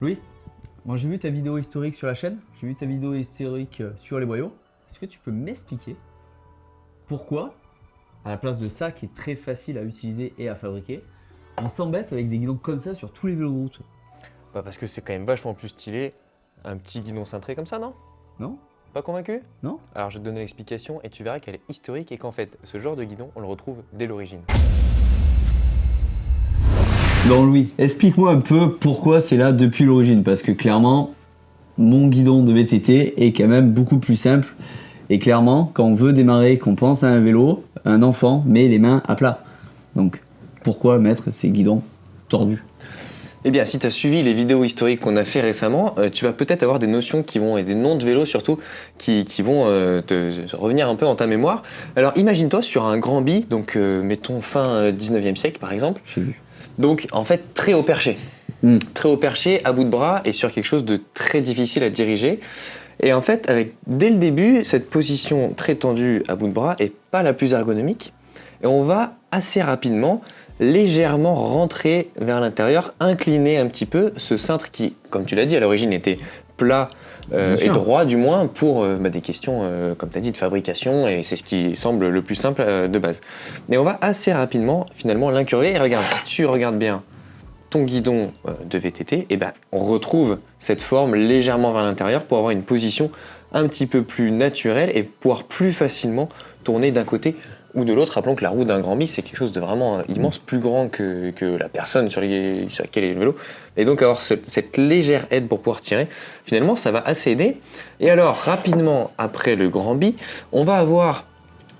Louis, moi j'ai vu ta vidéo historique sur la chaîne, j'ai vu ta vidéo historique sur les boyaux. Est-ce que tu peux m'expliquer pourquoi, à la place de ça qui est très facile à utiliser et à fabriquer, on s'embête avec des guidons comme ça sur tous les vélos de route? Bah parce que c'est quand même vachement plus stylé un petit guidon cintré comme ça, non? Non? Pas convaincu? Non? Alors je vais te donner l'explication et tu verras qu'elle est historique et qu'en fait ce genre de guidon on le retrouve dès l'origine. Bon Louis, explique-moi un peu pourquoi c'est là depuis l'origine, parce que clairement, mon guidon de VTT est quand même beaucoup plus simple. Et clairement, quand on veut démarrer, qu'on pense à un vélo, un enfant met les mains à plat. Donc, pourquoi mettre ces guidons tordus? Eh bien si tu as suivi les vidéos historiques qu'on a fait récemment, tu vas peut-être avoir des notions qui vont, et des noms de vélos surtout, qui vont te revenir un peu en ta mémoire. Alors imagine-toi sur un grand bi, donc mettons fin 19e siècle par exemple, J'ai vu. donc en fait très haut perché. Très haut perché, à bout de bras et sur quelque chose de très difficile à diriger. Et en fait, dès le début, cette position très tendue à bout de bras est pas la plus ergonomique. Et on va assez rapidement, légèrement rentrer vers l'intérieur, incliner un petit peu ce cintre qui, comme tu l'as dit, à l'origine était plat Bien et sûr. droit du moins pour des questions, comme tu as dit, de fabrication. Et c'est ce qui semble le plus simple de base. Mais on va assez rapidement finalement l'incurver. Et regarde, si tu regardes bien ton guidon de VTT, et ben, on retrouve cette forme légèrement vers l'intérieur pour avoir une position un petit peu plus naturelle et pouvoir plus facilement tourner d'un côté ou de l'autre. Rappelons que la roue d'un grand bi, c'est quelque chose de vraiment immense, plus grand que la personne sur laquelle est le vélo. Et donc avoir cette légère aide pour pouvoir tirer, finalement, ça va assez aider. Et alors, rapidement après le grand bi, on va avoir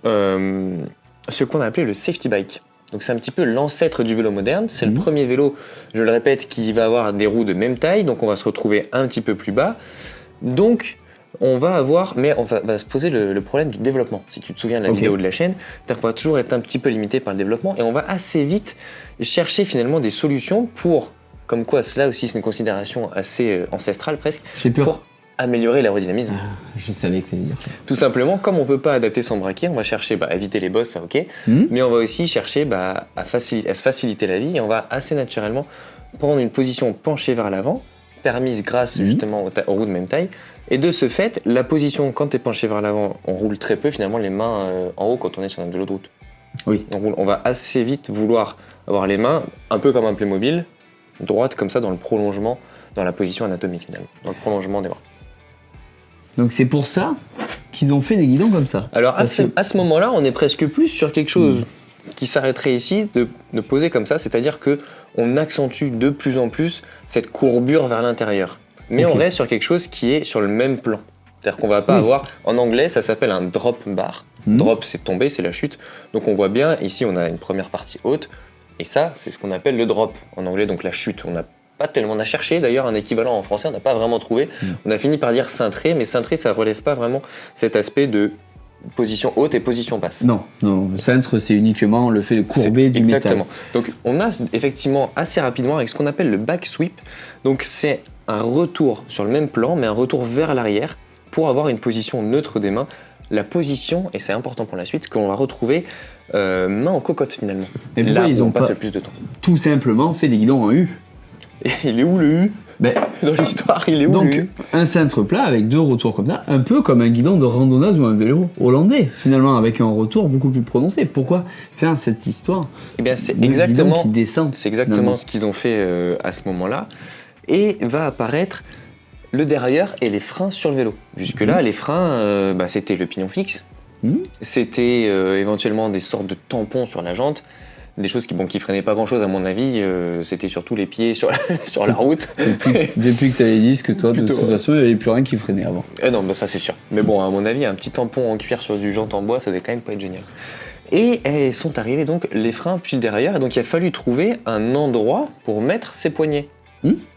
ce qu'on a appelé le safety bike. Donc c'est un petit peu l'ancêtre du vélo moderne. C'est le premier vélo, je le répète, qui va avoir des roues de même taille. Donc on va se retrouver un petit peu plus bas. Donc on va avoir, mais on va se poser le problème du développement. Si tu te souviens de la vidéo de la chaîne, on va toujours être un petit peu limité par le développement. Et on va assez vite chercher finalement des solutions pour, comme quoi cela aussi c'est une considération assez ancestrale presque, J'ai peur. pour améliorer l'aérodynamisme. Je savais que tu allais dire ça. Tout simplement, comme on ne peut pas adapter son braquier, on va chercher à éviter les bosses, ça ok, mais on va aussi chercher à se faciliter la vie et on va assez naturellement prendre une position penchée vers l'avant, permise grâce justement aux roues de même taille. Et de ce fait, la position quand tu es penché vers l'avant, on roule très peu finalement les mains en haut quand on est sur un vélo de route. Oui. Donc on va assez vite vouloir avoir les mains un peu comme un Playmobil, droite comme ça dans le prolongement, dans la position anatomique finalement, dans le prolongement des bras. Donc c'est pour ça qu'ils ont fait des guidons comme ça. Alors à ce moment-là, on est presque plus sur quelque chose qui s'arrêterait ici, de poser comme ça, c'est-à-dire que on accentue de plus en plus cette courbure vers l'intérieur. Mais on reste sur quelque chose qui est sur le même plan. C'est-à-dire qu'on va pas avoir, en anglais ça s'appelle un drop bar. Drop c'est tomber, c'est la chute. Donc on voit bien, ici on a une première partie haute, et ça c'est ce qu'on appelle le drop en anglais, donc la chute. On n'a pas tellement, on a cherché d'ailleurs un équivalent en français, on n'a pas vraiment trouvé. On a fini par dire cintré, mais cintré ça relève pas vraiment cet aspect de position haute et position basse. Non, le cintre c'est uniquement le fait de courber du exactement. métal. Donc on a effectivement assez rapidement avec ce qu'on appelle le back sweep. Donc c'est un retour sur le même plan, mais un retour vers l'arrière pour avoir une position neutre des mains. La position, et c'est important pour la suite, qu'on va retrouver main en cocotte finalement. Mais pourquoi là ils où ont on passe pas le plus de temps. tout simplement fait des guidons en U? Et il est où le U Ben, dans l'histoire? Il est où donc le U? un cintre plat avec deux retours comme ça, un peu comme un guidon de randonneuse ou un vélo hollandais, finalement avec un retour beaucoup plus prononcé. Pourquoi faire cette histoire Eh bien c'est de guidon exactement, qui descend? c'est exactement ce qu'ils ont fait à ce moment-là. Et va apparaître le dérailleur et les freins sur le vélo. Jusque-là, les freins, c'était le pignon fixe. C'était éventuellement des sortes de tampons sur la jante. Des choses qui freinaient pas grand-chose à mon avis. C'était surtout les pieds sur la route. Depuis que tu avais dit que toi, Plutôt, de toute façon, il n'y avait plus rien qui freinait avant. Non, ça c'est sûr. Mais bon, à mon avis, un petit tampon en cuir sur du jante en bois, ça devait quand même pas être génial. Et sont arrivés donc les freins puis le dérailleur. Et donc il a fallu trouver un endroit pour mettre ses poignets.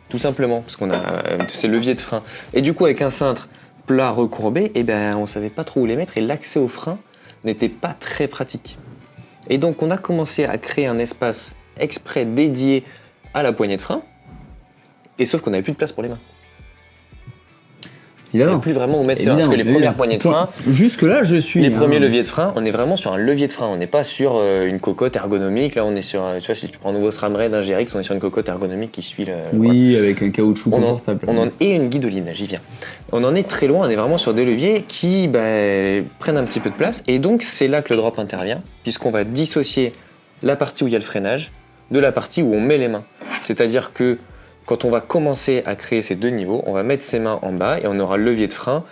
Tout simplement, parce qu'on a ces leviers de frein. Et du coup, avec un cintre plat recourbé, on savait pas trop où les mettre et l'accès au frein n'était pas très pratique. Et donc, on a commencé à créer un espace exprès dédié à la poignée de frein, et sauf qu'on n'avait plus de place pour les mains. ne savait plus vraiment où mettre ses mains. Parce que les premières poignées de frein, jusque-là, je suis. Les premiers leviers de frein, on est vraiment sur un levier de frein. On n'est pas sur une cocotte ergonomique. Là, on est sur, tu vois, si tu prends un nouveau SRAM Raid, un GRX, on est sur une cocotte ergonomique qui suit le. Oui, avec un caoutchouc confortable. Et une guidoline, j'y viens. On en est très loin, on est vraiment sur des leviers qui prennent un petit peu de place. Et donc, c'est là que le drop intervient, puisqu'on va dissocier la partie où il y a le freinage de la partie où on met les mains. C'est-à-dire que quand on va commencer à créer ces deux niveaux, on va mettre ses mains en bas et on aura le levier de frein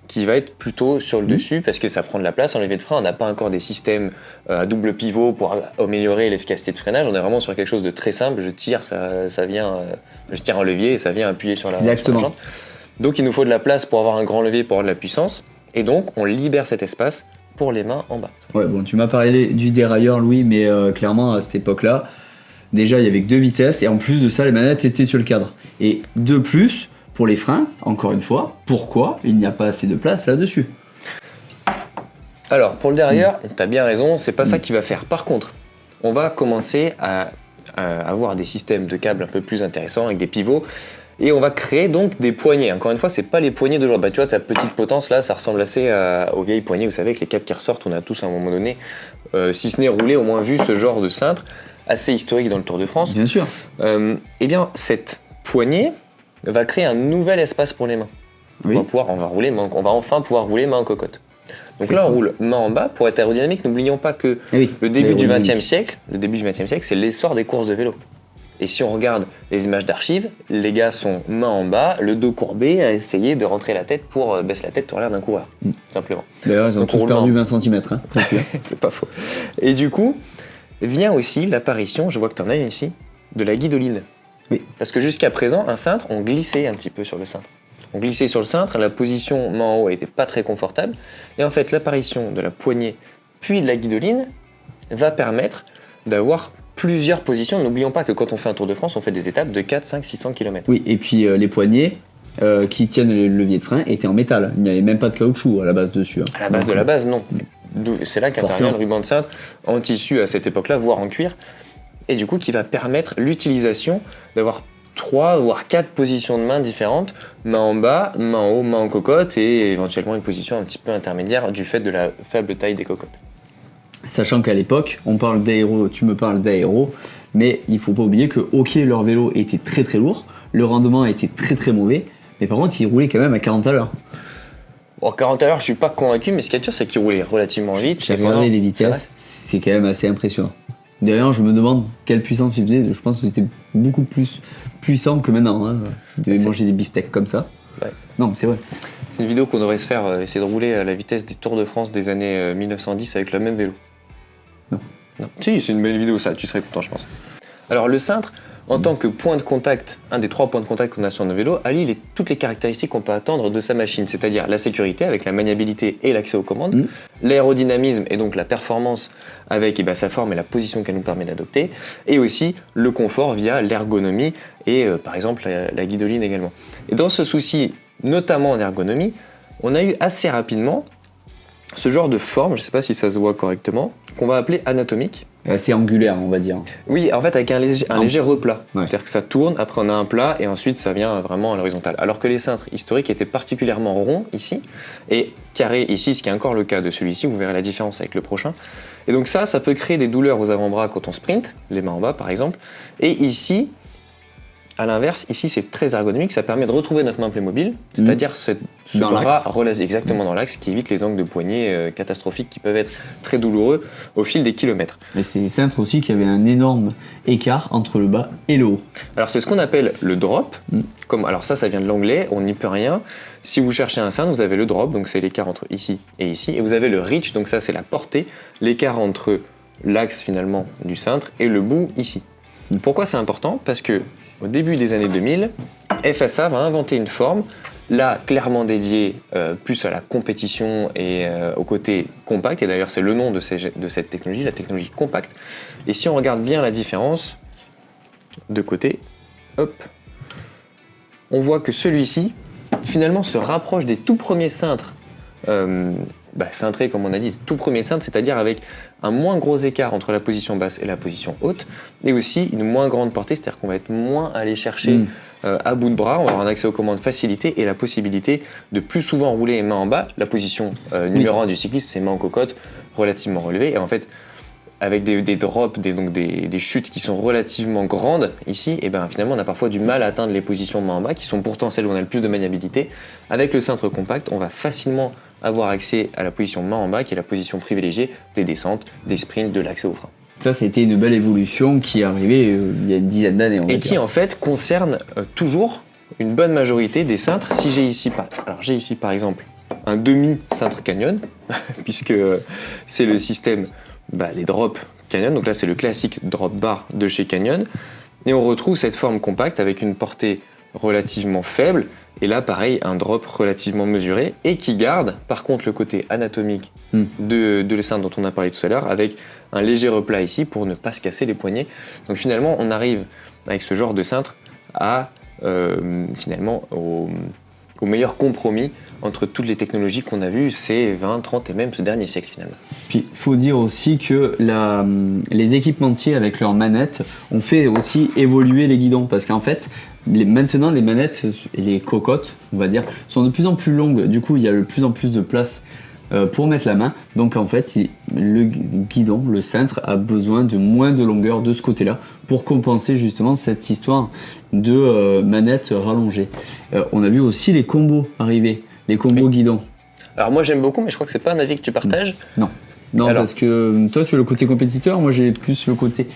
qui va être plutôt sur le dessus parce que ça prend de la place. En levier de frein, on n'a pas encore des systèmes à double pivot pour améliorer l'efficacité de freinage. On est vraiment sur quelque chose de très simple. Je tire, ça vient, je tire un levier et ça vient appuyer sur la jante. Donc il nous faut de la place pour avoir un grand levier, pour avoir de la puissance. Et donc on libère cet espace pour les mains en bas. Ouais, bon, tu m'as parlé du dérailleur, Louis, mais clairement à cette époque-là, déjà il y avait que 2 vitesses et en plus de ça, les manettes étaient sur le cadre. Et de plus, pour les freins, encore une fois, pourquoi il n'y a pas assez de place là-dessus? Alors, pour le dérailleur, tu as bien raison, c'est pas ça qui va faire. Par contre, on va commencer à avoir des systèmes de câbles un peu plus intéressants avec des pivots et on va créer donc des poignées. Encore une fois, c'est pas les poignées d'aujourd'hui. Tu vois, ta petite potence là, ça ressemble assez aux vieilles poignées, vous savez, avec les câbles qui ressortent. On a tous à un moment donné, si ce n'est roulé, au moins vu ce genre de cintre assez historique dans le Tour de France. Bien sûr. Eh bien, cette poignée va créer un nouvel espace pour les mains. Oui. On va enfin pouvoir rouler main en cocotte. Donc là, on roule main en bas pour être aérodynamique. N'oublions pas que le début du XXe siècle, c'est l'essor des courses de vélo. Et si on regarde les images d'archives, les gars sont main en bas, le dos courbé, à essayer de rentrer la tête pour baisser la tête pour l'air d'un coureur, simplement. D'ailleurs, ils ont tous perdu 20 cm. Hein, c'est pas faux. Et du coup, vient aussi l'apparition, je vois que tu en as une ici, de la guidoline. Oui. Parce que jusqu'à présent, un cintre, on glissait un petit peu sur le cintre. On glissait sur le cintre, la position main en haut n'était pas très confortable. Et en fait, l'apparition de la poignée puis de la guidoline va permettre d'avoir plusieurs positions. N'oublions pas que quand on fait un Tour de France, on fait des étapes de 4, 5, 600 km. Oui, et puis les poignées qui tiennent le levier de frein étaient en métal. Il n'y avait même pas de caoutchouc à la base dessus. Hein. À la base de la base, non. C'est là qu'intervient le ruban de cintre en tissu à cette époque-là, voire en cuir. Et du coup, qui va permettre l'utilisation d'avoir 3 voire 4 positions de main différentes, main en bas, main en haut, main en cocotte et éventuellement une position un petit peu intermédiaire du fait de la faible taille des cocottes. Sachant qu'à l'époque, on parle d'aéro, tu me parles d'aéro, mais il faut pas oublier que ok, leur vélo était très très lourd, le rendement était très très mauvais, mais par contre, ils roulaient quand même à 40 à l'heure. Bon, 40 à l'heure, je suis pas convaincu, mais ce qui est sûr, c'est qu'ils roulaient relativement vite. J'ai regardé les vitesses, c'est quand même assez impressionnant. D'ailleurs, je me demande quelle puissance ils faisaient. Je pense que c'était beaucoup plus puissant que maintenant, hein, de manger des beefsteaks comme ça. Ouais. Non, mais c'est vrai. C'est une vidéo qu'on devrait se faire, essayer de rouler à la vitesse des Tours de France des années 1910 avec le même vélo. Non. Si, c'est une belle vidéo, ça, tu serais content, je pense. Alors, le cintre, en tant que point de contact, un des 3 points de contact qu'on a sur nos vélos, allie toutes les caractéristiques qu'on peut attendre de sa machine, c'est-à-dire la sécurité avec la maniabilité et l'accès aux commandes, l'aérodynamisme et donc la performance avec sa forme et la position qu'elle nous permet d'adopter, et aussi le confort via l'ergonomie et par exemple la guidoline également. Et dans ce souci, notamment en ergonomie, on a eu assez rapidement ce genre de forme, je ne sais pas si ça se voit correctement, qu'on va appeler anatomique. Assez angulaire, on va dire. Oui, en fait, avec un léger replat. Ouais. C'est-à-dire que ça tourne, après on a un plat, et ensuite ça vient vraiment à l'horizontale. Alors que les cintres historiques étaient particulièrement ronds ici, et carrés ici, ce qui est encore le cas de celui-ci, vous verrez la différence avec le prochain. Et donc ça peut créer des douleurs aux avant-bras quand on sprint, les mains en bas par exemple. Et ici, à l'inverse, ici c'est très ergonomique, ça permet de retrouver notre main Playmobil, c'est-à-dire ce bras relâché exactement dans l'axe, qui évite les angles de poignet catastrophiques qui peuvent être très douloureux au fil des kilomètres. Mais c'est des cintres aussi qui avaient un énorme écart entre le bas et le haut. Alors c'est ce qu'on appelle le drop, alors ça vient de l'anglais, on n'y peut rien. Si vous cherchez un cintre, vous avez le drop, donc c'est l'écart entre ici et ici, et vous avez le reach, donc ça c'est la portée, l'écart entre l'axe finalement du cintre et le bout ici. Pourquoi c'est important ? Parce que au début des années 2000, FSA va inventer une forme, là clairement dédiée plus à la compétition et au côté compact, et d'ailleurs c'est le nom de cette technologie, la technologie compacte. Et si on regarde bien la différence, de côté, hop, on voit que celui-ci finalement se rapproche des tout premiers cintres cintrés comme on a dit, tout premier cintre, c'est-à-dire avec un moins gros écart entre la position basse et la position haute, et aussi une moins grande portée, c'est-à-dire qu'on va être moins allé chercher à bout de bras, on va avoir un accès aux commandes facilité et la possibilité de plus souvent rouler les mains en bas. La position numéro 1 du cycliste, c'est mains en cocotte, relativement relevées. Et en fait, avec des drops, des chutes qui sont relativement grandes ici, et ben finalement on a parfois du mal à atteindre les positions main en bas, qui sont pourtant celles où on a le plus de maniabilité. Avec le cintre compact, on va facilement avoir accès à la position main en bas, qui est la position privilégiée des descentes, des sprints, de l'accès au frein. Ça, c'était une belle évolution qui est arrivée il y a une dizaine d'années. Et qui en fait concerne toujours une bonne majorité des cintres. Si j'ai ici, j'ai ici par exemple un demi-cintre Canyon, puisque c'est le système des drops Canyon. Donc là, c'est le classique drop bar de chez Canyon. Et on retrouve cette forme compacte avec une portée relativement faible. Et là, pareil, un drop relativement mesuré et qui garde, par contre, le côté anatomique de le cintre dont on a parlé tout à l'heure, avec un léger replat ici pour ne pas se casser les poignets. Donc finalement, on arrive avec ce genre de cintre à finalement au meilleur compromis entre toutes les technologies qu'on a vues ces 20, 30 et même ce dernier siècle finalement. Puis il faut dire aussi que les équipementiers avec leurs manettes ont fait aussi évoluer les guidons parce qu'en fait maintenant les manettes et les cocottes on va dire sont de plus en plus longues, du coup il y a de plus en plus de place pour mettre la main, donc en fait le guidon, le cintre a besoin de moins de longueur de ce côté là pour compenser justement cette histoire de manettes rallongées. On a vu aussi les combos arriver, les combos guidons. Alors moi j'aime beaucoup mais je crois que c'est pas un avis que tu partages. Non, alors, parce que toi tu as le côté compétiteur, moi j'ai plus le côté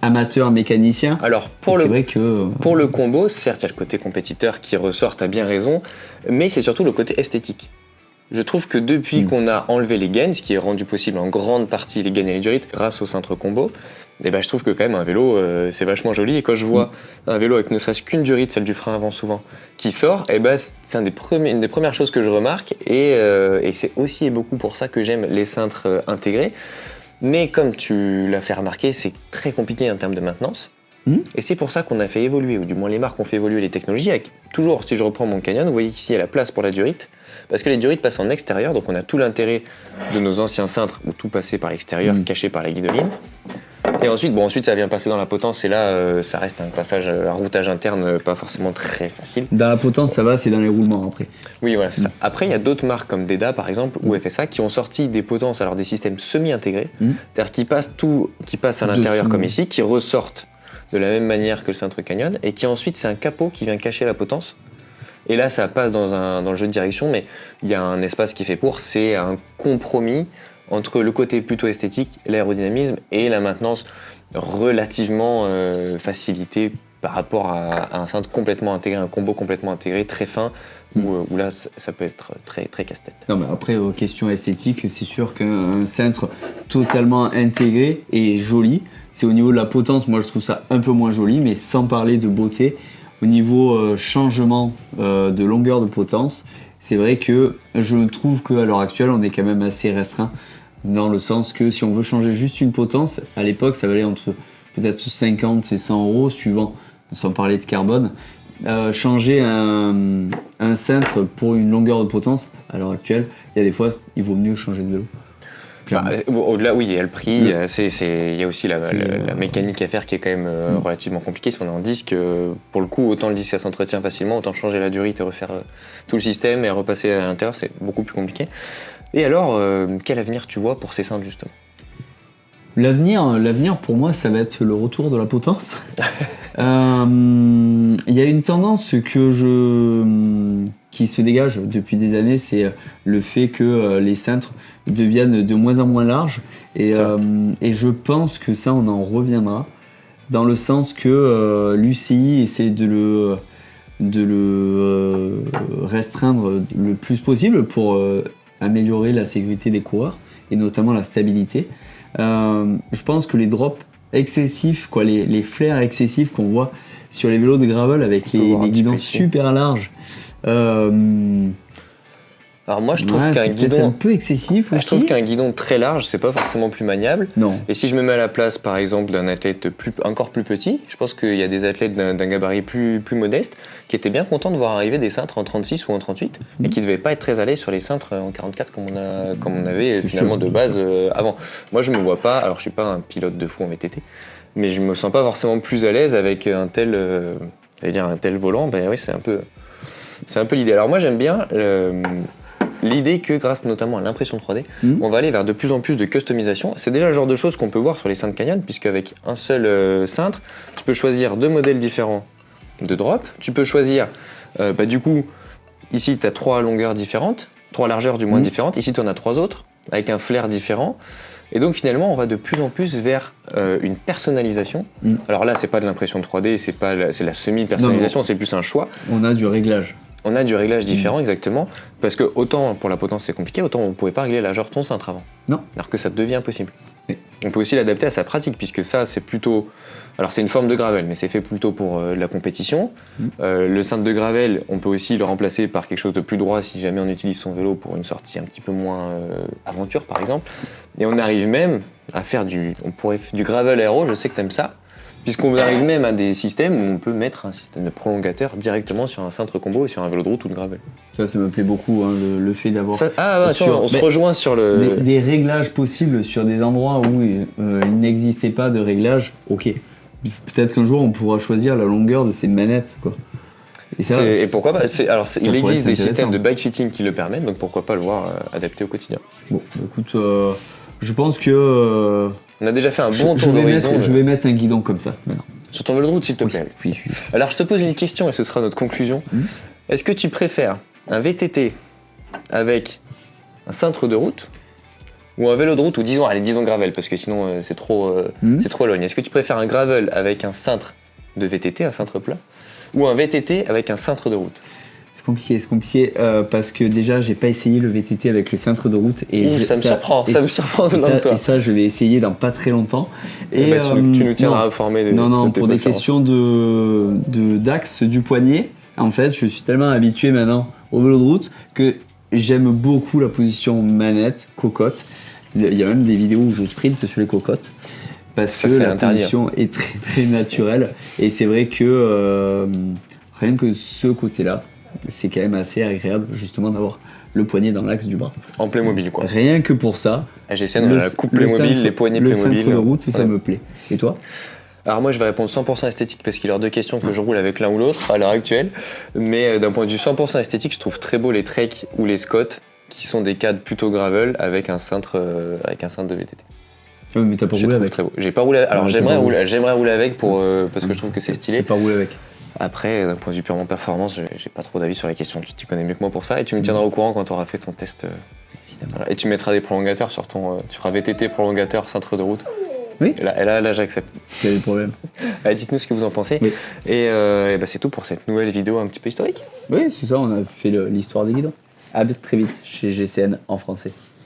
amateur mécanicien. Alors pour le combo, certes il y a le côté compétiteur qui ressort, t'as bien raison, mais c'est surtout le côté esthétique. Je trouve que depuis qu'on a enlevé les gaines, ce qui est rendu possible en grande partie les gaines et les durites grâce au cintre combo, je trouve que quand même un vélo c'est vachement joli. Et quand je vois un vélo avec ne serait-ce qu'une durite, celle du frein avant souvent, qui sort, c'est une des premières choses que je remarque et c'est aussi et beaucoup pour ça que j'aime les cintres intégrés. Mais comme tu l'as fait remarquer, c'est très compliqué en termes de maintenance. Et c'est pour ça qu'on a fait évoluer, ou du moins les marques ont fait évoluer les technologies. Avec, toujours, si je reprends mon Canyon, vous voyez qu'ici il y a la place pour la durite, parce que les durites passent en extérieur, donc on a tout l'intérêt de nos anciens cintres où tout passait par l'extérieur, caché par la guidoline. Et ensuite ça vient passer dans la potence, et là ça reste un passage, un routage interne pas forcément très facile. Dans la potence ça va, c'est dans les roulements après. Oui voilà, c'est ça. Après il y a d'autres marques comme Deda par exemple ou FSA qui ont sorti des potences, alors des systèmes semi-intégrés, c'est-à-dire qui passent à l'intérieur comme ici, qui ressortent de la même manière que le cintre Canyon, et qui ensuite c'est un capot qui vient cacher la potence. Et là ça passe dans le jeu de direction, mais il y a un espace qui fait pour, c'est un compromis entre le côté plutôt esthétique, l'aérodynamisme et la maintenance relativement facilitée par rapport à un cintre complètement intégré, un combo complètement intégré, très fin, où là ça peut être très, très casse-tête. Non mais après, question esthétique, c'est sûr qu'un cintre totalement intégré est joli. C'est au niveau de la potence, moi je trouve ça un peu moins joli, mais sans parler de beauté, au niveau changement de longueur de potence, c'est vrai que je trouve qu'à l'heure actuelle on est quand même assez restreint, dans le sens que si on veut changer juste une potence, à l'époque ça valait entre peut-être 50 et 100 euros suivant, sans parler de carbone. Changer un cintre pour une longueur de potence, à l'heure actuelle, il y a des fois il vaut mieux changer de vélo. Au-delà, oui, il y a le prix, il y a aussi la mécanique à faire qui est quand même relativement compliquée. Si on est en disque, pour le coup, autant le disque ça s'entretient facilement, autant changer la durite et refaire tout le système et repasser à l'intérieur, c'est beaucoup plus compliqué. Et alors, quel avenir tu vois pour ces cintres justement ? L'avenir pour moi, ça va être le retour de la potence. Il y a une tendance qui se dégage depuis des années, c'est le fait que les cintres deviennent de moins en moins larges. Et je pense que ça, on en reviendra, dans le sens que l'UCI essaie de le restreindre le plus possible pour améliorer la sécurité des coureurs, et notamment la stabilité. Je pense que les drops excessifs, les flares excessifs qu'on voit sur les vélos de gravel avec les guidons super larges, alors moi je trouve qu'un guidon un peu excessif aussi. Je trouve qu'un guidon très large c'est pas forcément plus maniable. Non. Et si je me mets à la place par exemple d'un athlète encore plus petit, je pense qu'il y a des athlètes d'un gabarit plus modeste qui étaient bien contents de voir arriver des cintres en 36 ou en 38 et qui devaient pas être très à l'aise sur les cintres en 44 comme on avait finalement de base avant. Moi je me vois pas, alors je suis pas un pilote de fou en VTT, mais je me sens pas forcément plus à l'aise avec un tel J'allais dire un tel volant, ben oui, c'est un peu l'idée. Alors moi j'aime bien l'idée que grâce notamment à l'impression 3D, on va aller vers de plus en plus de customisation. C'est déjà le genre de choses qu'on peut voir sur les cintres Canyon, puisque avec un seul cintre, tu peux choisir 2 modèles différents de drop. Tu peux choisir, du coup, ici tu as 3 longueurs différentes, 3 largeurs du moins différentes. Ici tu en as 3 autres, avec un flair différent. Et donc finalement, on va de plus en plus vers une personnalisation. Alors là, c'est pas de l'impression 3D, c'est la semi-personnalisation, c'est plus un choix. On a du réglage. On a du réglage différent, exactement. Parce que autant pour la potence c'est compliqué, autant on ne pouvait pas régler la largeur de ton cintre avant. Non. Alors que ça devient possible. Oui. On peut aussi l'adapter à sa pratique, puisque ça c'est plutôt... Alors c'est une forme de gravel, mais c'est fait plutôt pour la compétition. Le cintre de gravel, on peut aussi le remplacer par quelque chose de plus droit si jamais on utilise son vélo pour une sortie un petit peu moins aventure par exemple. Et on arrive même à faire du gravel aéro, je sais que t'aimes ça. Puisqu'on arrive même à des systèmes où on peut mettre un système de prolongateur directement sur un cintre combo ou sur un vélo de route ou de gravel. Ça me plaît beaucoup, hein, le fait d'avoir... on se rejoint sur le... Des réglages possibles sur des endroits où il n'existait pas de réglage, ok. Peut-être qu'un jour on pourra choisir la longueur de ces manettes, quoi. Et pourquoi pas il existe des systèmes de bike bike fitting qui le permettent, donc pourquoi pas le voir adapté au quotidien. Bon, écoute, je pense que... on a déjà fait un bon tour d'horizon. Je vais mettre un guidon comme ça, maintenant. Sur ton vélo de route, s'il te plaît. Oui. Alors, je te pose une question et ce sera notre conclusion. Est-ce que tu préfères un VTT avec un cintre de route ou un vélo de route, ou disons gravel, parce que sinon c'est trop éloigné. Est-ce que tu préfères un gravel avec un cintre de VTT, un cintre plat, ou un VTT avec un cintre de route? C'est compliqué parce que déjà j'ai pas essayé le VTT avec le cintre de route et ça me surprend de toi. Et ça je vais essayer dans pas très longtemps. Et tu nous tiendras informés de Non, tes pour des préférences. questions d'axe du poignet, en fait je suis tellement habitué maintenant au vélo de route que j'aime beaucoup la position manette, cocotte. Il y a même des vidéos où je sprint sur les cocottes. Parce que la position est très très naturelle et c'est vrai que rien que ce côté-là, c'est quand même assez agréable justement d'avoir le poignet dans l'axe du bras. En Playmobil quoi. Rien que pour ça. GCN, on a la coupe Playmobil, les poignets Playmobil. Le centre de route, ça me plaît. Et toi? Alors moi je vais répondre 100% esthétique parce qu'il est hors de question que je roule avec l'un ou l'autre à l'heure actuelle. Mais d'un point de vue 100% esthétique, je trouve très beau les Trek ou les Scott qui sont des cadres plutôt gravel avec un cintre de VTT. Oui, mais t'as pas roulé avec. Très beau. J'ai pas roulé. Alors j'aimerais rouler avec parce que je trouve que c'est stylé. T'as pas roulé avec. Après, d'un point de vue purement performance, j'ai pas trop d'avis sur la question. Tu t'y connais mieux que moi pour ça et tu me tiendras au courant quand tu auras fait ton test. Voilà. Et tu mettras des prolongateurs sur ton. Tu feras VTT prolongateur cintre de route. Oui. Et là j'accepte. Quel est le problème? Dites-nous ce que vous en pensez. Oui. Et c'est tout pour cette nouvelle vidéo un petit peu historique. Oui, c'est ça, on a fait l'histoire des guidons. À très vite chez GCN en français.